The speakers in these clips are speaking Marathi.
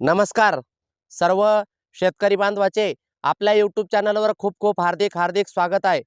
नमस्कार सर्व शेतकरी बांधवाचे आपल्या यूट्यूब चॅनलवर खूप खूप हार्दिक हार्दिक स्वागत आहे।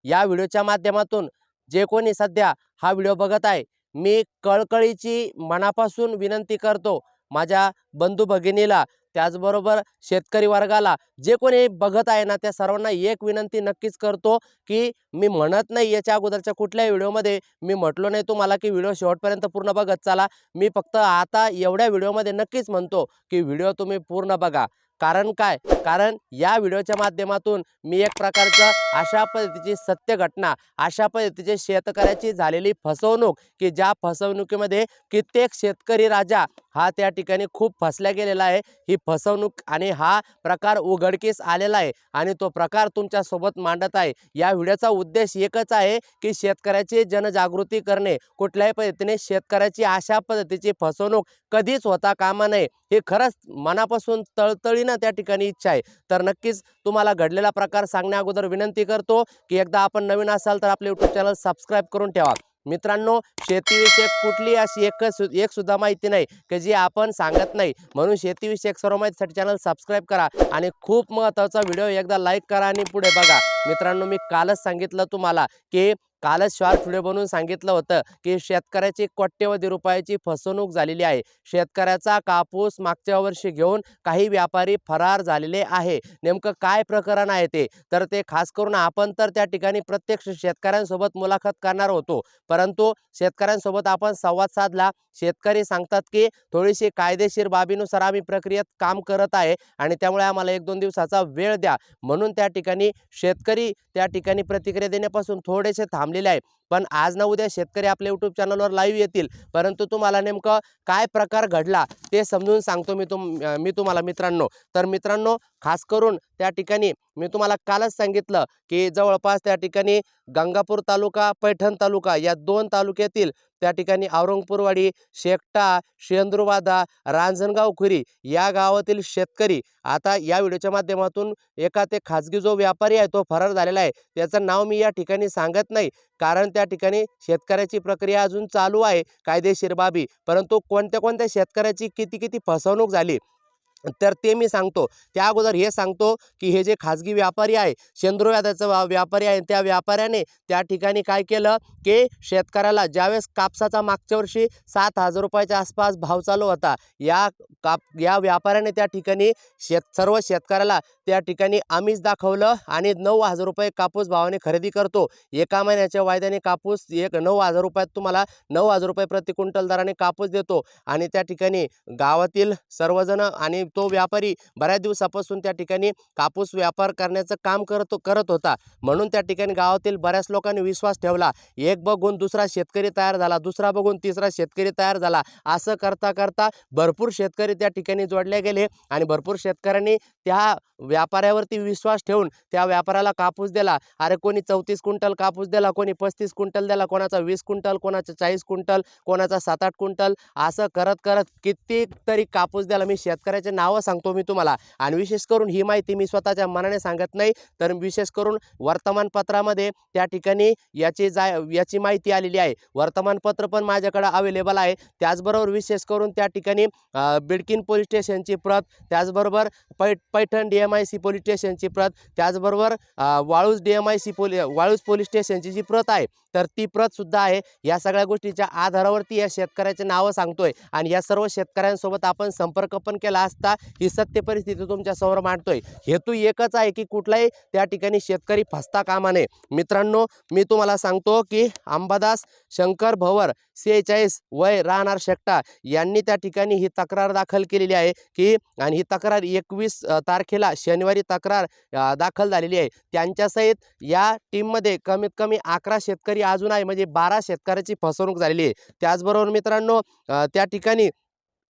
या व्हिडिओच्या माध्यमातून जे कोणी सध्या हा व्हिडिओ बघत आहे, मी कळकळीची मनापासून विनंती करतो माझ्या बंधू भगिनीला, त्याचबरोबर शेतकरी वर्गाला, जे कोणी बघत आहे ना त्या सर्वांना एक विनंती नक्कीच करतो की मी म्हणत नाही याच्या अगोदरच्या कुठल्याही व्हिडिओमध्ये मी म्हटलो नाही तुम्हाला की व्हिडिओ शेवटपर्यंत पूर्ण बघत चला। मी फक्त आता एवढ्या व्हिडिओमध्ये नक्कीच म्हणतो की व्हिडिओ तुम्ही पूर्ण बघा। कारण काय, कारण या व्हिडिओच्या माध्यमातून मी एक प्रकारचं अशा पद्धतीची सत्य घटना, अशा पद्धतीचे शेतकऱ्याची झालेली फसवणूक की ज्या फसवणुकीमध्ये कित्येक शेतकरी राजा हा त्या ठिकाणी खूप फसला गेलेला आहे। ही फसवणूक आणि हा प्रकार उघडकीस आलेला आहे आणि तो प्रकार तुमच्या सोबत मांडत आहे। या व्हिडिओचा उद्देश एकच आहे की शेतकऱ्याची जनजागृती करणे, कुठल्याही पद्धतीने शेतकऱ्याची अशा पद्धतीची फसवणूक कधीच होता कामा नये, हे खरंच मनापासून तळतळीनं त्या ठिकाणी इच्छा आहे। तर नक्कीच तुम्हाला घडलेला प्रकार सांगण्या अगोदर विनंती करतो की एकदा आपण नवीन असाल तर आपले यूट्यूब चॅनल सबस्क्राईब करून ठेवा। मित्रांनो, शेतीविषयक कुठली अशी एक सुद्धा माहिती नाही की जी आपण सांगत नाही, म्हणून शेतीविषयक सर्व माहितीसाठी चॅनल सबस्क्राईब करा आणि खूप महत्त्वाचा व्हिडिओ एकदा लाईक करा आणि पुढे बघा। मित्रांनो, मी कालच सांगितलं तुम्हाला की कालच शॉर्ट व्हिडिओ बनवून सांगितलं होतं की शेतकऱ्याची कोट्यवधी रुपयाची फसवणूक झालेली आहे। शेतकऱ्याचा कापूस मागच्या वर्षी घेऊन काही व्यापारी फरार झालेले आहे। नेमकं काय प्रकरण आहे ते, तर ते खास करून आपण तर त्या ठिकाणी प्रत्यक्ष शेतकऱ्यांसोबत मुलाखत करणार होतो, परंतु शेतकऱ्यांसोबत आपण संवाद साधला। शेतकरी सांगतात की थोडीशी कायदेशीर बाबीनुसार आम्ही प्रक्रियेत काम करत आहे आणि त्यामुळे आम्हाला 1-2 दिवसाचा वेळ द्या, म्हणून त्या ठिकाणी शेतकरी त्या ठिकाणी प्रतिक्रिया देण्यापासून थोडेसे थांबलेले आहे। पण आज ना उद्या शेतकरी आपल्या यूट्यूब चॅनलवर लाईव्ह येतील, परंतु तुम्हाला नेमकं काय प्रकार घडला ते समजून सांगतो मी तुम्हाला मित्रांनो। तर मित्रांनो, खास करून त्या ठिकाणी मी तुम्हाला कालच सांगितलं की जवळपास त्या ठिकाणी गंगापूर तालुका, पैठण तालुका या 2 तालुक्यातील त्या ठिकाणी औरंगपूरवाडी, शेकटा, शेंद्रुवादा, रांजणगाव खुरी या गावातील शेतकरी आता या व्हिडिओच्या माध्यमातून एका ते खाजगी जो व्यापारी आहे तो फरार झालेला आहे। त्याचं नाव मी या ठिकाणी सांगत नाही, कारण त्या ठिकाणी शेतकऱ्याची प्रक्रिया अजून चालू आहे कायदेशीर बाबी, परंतु कोणत्या कोणत्या शेतकऱ्याची किती किती फसवणूक झाली तर ते मी सांगतो। त्या अगोदर हे सांगतो की हे जे खाजगी व्यापारी आहे, शेंद्रुव्याधाचा व्यापारी आहे, त्या व्यापाऱ्याने त्या ठिकाणी काय केलं की शेतकऱ्याला ज्यावेळेस कापसाचा मागच्या वर्षी 7,000 रुपयाच्या आसपास भाव चालू होता, या व्यापाऱ्याने त्या ठिकाणी सर्व शेतकऱ्याला त्या ठिकाणी आमिष दाखवलं आणि 9,000 रुपये कापूस भावाने खरेदी करतो। एका महिन्याच्या वायद्याने कापूस 9,000 रुपयात तुम्हाला 9,000 रुपये प्रति क्विंटल दराने कापूस देतो आणि त्या ठिकाणी गावातील सर्वजण आणि तो व्यापारी बऱ्याच दिवसापासून त्या ठिकाणी कापूस व्यापार करण्याचं काम करत होता, म्हणून त्या ठिकाणी गावातील बऱ्याच लोकांनी विश्वास ठेवला। एक बघून दुसरा शेतकरी तयार झाला, दुसरा बघून तिसरा शेतकरी तयार झाला, असं करता करता भरपूर शेतकरी त्या ठिकाणी जोडले गेले आणि भरपूर शेतकऱ्यांनी त्या व्यापाऱ्यावरती विश्वास ठेवून त्या व्यापाऱ्याला कापूस दिला। अरे कोणी 34 क्विंटल कापूस दिला, कोणी 35 क्विंटल दिला, कोणाचा 20 क्विंटल, कोणाचा 40 क्विंटल, कोणाचा 7-8 क्विंटल, असं करत करत कित्येक तरी कापूस द्याला। मी शेतकऱ्याचे नावं सांगतो मी तुम्हाला, आणि विशेष करून ही माहिती मी स्वतःच्या मनाने सांगत नाही, तर विशेष करून वर्तमानपत्रामध्ये त्या ठिकाणी याची माहिती आलेली आहे। वर्तमानपत्र पण माझ्याकडे अवेलेबल आहे। त्याचबरोबर विशेष करून त्या ठिकाणी बिडकीन पोलीस स्टेशनची प्रत, त्याचबरोबर पैठण DMIC पोलीस स्टेशनची प्रत, त्याचबरोबर वाळूज वाळूज पोलीस स्टेशनची जी प्रत आहे तर ती प्रत सुद्धा आहे। या सगळ्या गोष्टीच्या आधारावरती या शेतकऱ्याचे नावं सांगतोय आणि या सर्व शेतकऱ्यांसोबत आपण संपर्क पण केला असता ही सत्य परिस्थिती तुमच्या समोर मांडतोय। हेतू एकच आहे की कुठलाही त्या ठिकाणी शेतकरी फसता कामा नये। मित्रांनो, मी तुम्हाला सांगतो की अंबादास शंकर भवर 46 वय, राहणार शेकटा, यांनी त्या ठिकाणी ही तक्रार दाखल केलेली आहे की, आणि ही तक्रार 21 तारखेला शनिवारी तक्रार दाखल झालेली आहे। त्यांच्यासहित या टीममध्ये कमीत कमी 11 शेतकरी अजून आहे, म्हणजे 12 शेतकऱ्याची फसवणूक झालेली आहे। त्याचबरोबर मित्रांनो, त्या ठिकाणी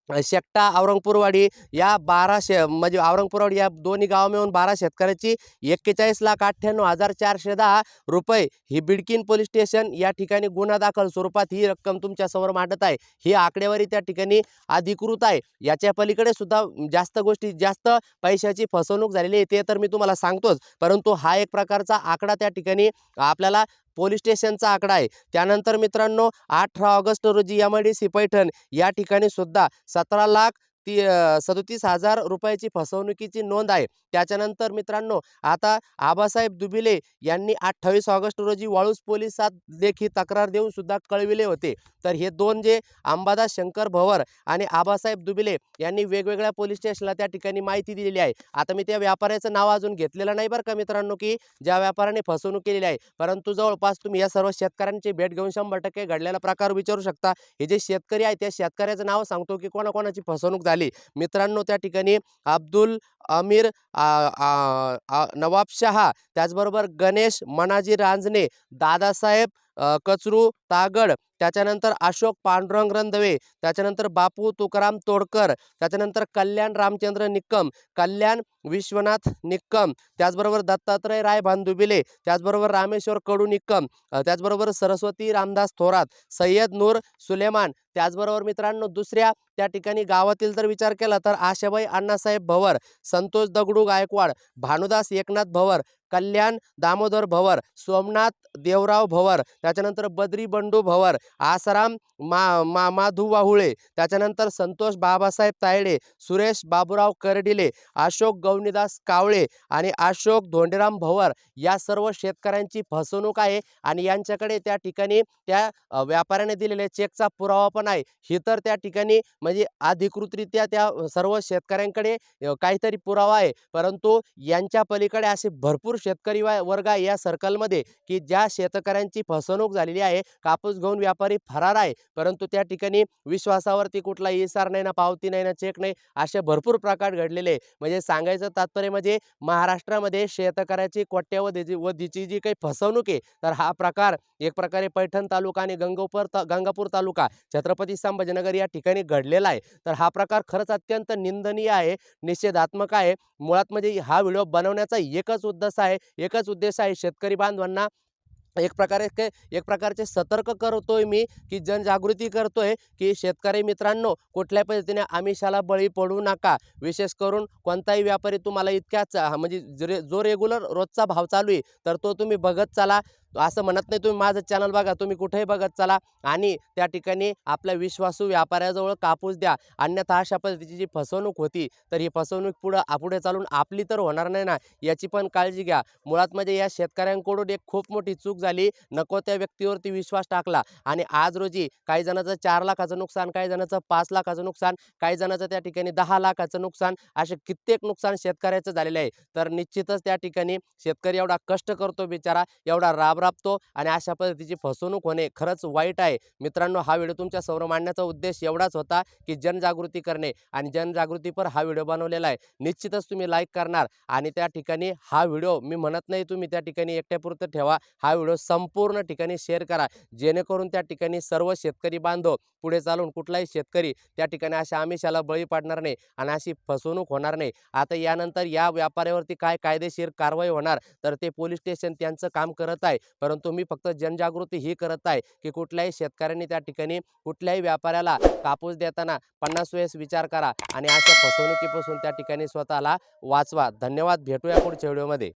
शेकटा, औरंगपूरवाडी या म्हणजे औरंगपूरवाडी या दोन्ही गाव मिळून 12 शेतकऱ्याची 41,98,410 रुपये ही बिडकीन पोलीस स्टेशन या ठिकाणी गुन्हा दाखल स्वरूपात ही रक्कम तुमच्या समोर मांडत आहे। ही आकडेवारी त्या ठिकाणी अधिकृत आहे। याच्या पलीकडे सुद्धा जास्त पैशाची फसवणूक झालेली आहे ते तर मी तुम्हाला सांगतोच, परंतु हा एक प्रकारचा आकडा त्या ठिकाणी आपल्याला पोलीस स्टेशनचा आकडा आहे। त्यानंतर मित्रांनो, 18 ऑगस्ट रोजी MIDC पैठण या ठिकाणी सुद्धा 17,00,000 37,000 रुपयाची फसवणुकीची नोंद आहे. त्याच्यानंतर मित्रांनो, आता आबासाहेब दुबिले यांनी 28 ऑगस्ट रोजी वाळूज पोलिसात लेखी तक्रार देऊन सुद्धा कळविले होते. तर हे दोन जे अंबादास शंकर भवर आणि आबासाहेब दुबिले यांनी वेगवेगळ्या पोलीस स्टेशनला त्या ठिकाणी माहिती दिलेली आहे. आता मी त्या व्यापाऱ्याचं नाव अजून घेतलेलं नाही बरं का मित्रांनो, की ज्या व्यापाऱ्याने फसवणूक केलेली आहे. परंतु जवळपास तुम्ही या सर्व शेतकऱ्यांची भेट घेऊन 100% घडलेला प्रकार विचारू शकता. हे जे शेतकरी आहे त्या शेतकऱ्याचं नाव सांगतो, की कोणाकोणाची फसवणूक झाली. मित्रांनो, त्या ठिकाणी अब्दुल अमीर नवाब शहा, त्याचबरोबर गणेश मनाजी रांजणे, दादासाहेब कचरू तागड, त्याच्यानंतर अशोक पांडुरंग रंधवे, त्याच्यानंतर बापू तुकाराम तोडकर, त्याच्यानंतर कल्याण रामचंद्र निक्कम, कल्याण विश्वनाथ निक्कम, त्याचबरोबर दत्तात्रय राय भानदुबिले, त्याचबरोबर रामेश्वर कडू निक्कम, त्याचबरोबर सरस्वती रामदास थोरात, सय्यद नूर सुलेमान, त्याचबरोबर मित्रांनो दुसऱ्या त्या ठिकाणी गावातील जर विचार केला तर आशाबाई अण्णासाहेब भवर, संतोष दगडू गायकवाड, भानुदास एकनाथ भवर, कल्याण दामोदर भवर, सोमनाथ देवराव भवर, त्याच्यानंतर बद्री बंडू भवर, आसाराम माधू वाहुळे, त्याच्यानंतर संतोष बाबासाहेब तायडे, सुरेश बाबूराव करडिले, अशोक गवनीदास कावळे आणि अशोक धोंडीराम भवर या सर्व शेतकऱ्यांची फसवणूक आहे. आणि यांच्याकडे त्या ठिकाणी त्या व्यापाऱ्याने दिलेल्या चेकचा पुरावा पण आहे. ही तर त्या ठिकाणी म्हणजे अधिकृतरित्या त्या सर्व शेतकऱ्यांकडे काहीतरी पुरावा आहे. परंतु यांच्या पलीकडे असे भरपूर शेतकरी वर्ग आहे या सर्कलमध्ये, की ज्या शेतकऱ्यांची फसवणूक झालेली आहे. कापूस घेऊन व्यापारी फरार आहे, परंतु त्या ठिकाणी विश्वासावरती कुठला इसार नाही ना, पावती नाही ना, चेक नाही, असे भरपूर प्रकार घडलेले. म्हणजे सांगायचं तात्पर्य म्हणजे महाराष्ट्रामध्ये शेतकऱ्याची कोट्यावधीची जी काही फसवणूक आहे, तर हा प्रकार एक प्रकारे पैठण तालुका आणि गंगापूर तालुका छत्रपती संभाजीनगर या ठिकाणी घडलेला आहे. तर हा प्रकार खरंच अत्यंत निंदनीय आहे, निषेधात्मक आहे. मुळात म्हणजे हा व्हिडिओ बनवण्याचा एकच उद्देश आहे शेतकरी बांधवांना एक प्रकारचे सतर्क करतोय मी, की जनजागृती करतोय, की शेतकरी मित्रांनो कुठल्या पद्धतीने आमिषाला बळी पडू नका. विशेष करून कोणताही व्यापारी तुम्हाला इतक्याच म्हणजे जो रेग्युलर रोजचा भाव चालू आहे तर तो तुम्ही बघत चला. असं म्हणत नाही तुम्ही माझं चॅनल बघा, तुम्ही कुठेही बघत चला आणि त्या ठिकाणी आपल्या विश्वासू व्यापाऱ्याजवळ कापूस द्या. अन्यथा अशा पद्धतीची जी फसवणूक होती तर ही फसवणूक पुढे चालून आपली तर होणार नाही ना, याची पण काळजी घ्या. मुळात म्हणजे या शेतकऱ्यांकडून एक खूप मोठी चूक झाली. नको त्या व्यक्तीवरती विश्वास टाकला आणि आज रोजी काही जणांचं 4 लाखाचं नुकसान, काही जणांचं 5 लाखाचं नुकसान, काही जणांचं त्या ठिकाणी 10 लाखाचं नुकसान, असे कित्येक नुकसान शेतकऱ्याचं झालेलं आहे. तर निश्चितच त्या ठिकाणी शेतकरी एवढा कष्ट करतो बिचारा, एवढा राबतो आणि अशा पद्धतीची फसवणूक होणे खरंच वाईट आहे. मित्रांनो, हा व्हिडिओ तुमच्या समोर मांडण्याचा उद्देश एवढाच होता, की जनजागृती करणे आणि जनजागृतीपर हा व्हिडिओ बनवलेला आहे. निश्चितच तुम्ही लाईक करणार आणि त्या ठिकाणी हा व्हिडिओ मी म्हणत नाही तुम्ही त्या ठिकाणी एकट्यापुरतं ठेवा. हा व्हिडिओ संपूर्ण ठिकाणी शेअर करा, जेणेकरून त्या ठिकाणी सर्व शेतकरी बांधव पुढे चालून कुठलाही शेतकरी त्या ठिकाणी अशा आमिषाला बळी पडणार नाही आणि अशी फसवणूक होणार नाही. आता यानंतर या व्यापाऱ्यावरती काय कायदेशीर कारवाई होणार तर ते पोलीस स्टेशन त्यांचं काम करत आहे. परंतु मी फक्त जनजागृती ही करत आहे, की कुठल्याही शेतकऱ्यांनी त्या ठिकाणी कुठल्याही व्यापाऱ्याला कापूस देताना 50 वेळेस विचार करा आणि अशा फसवणुकीपासून त्या ठिकाणी स्वतःला वाचवा. धन्यवाद. भेटूया पुढच्या व्हिडिओमध्ये.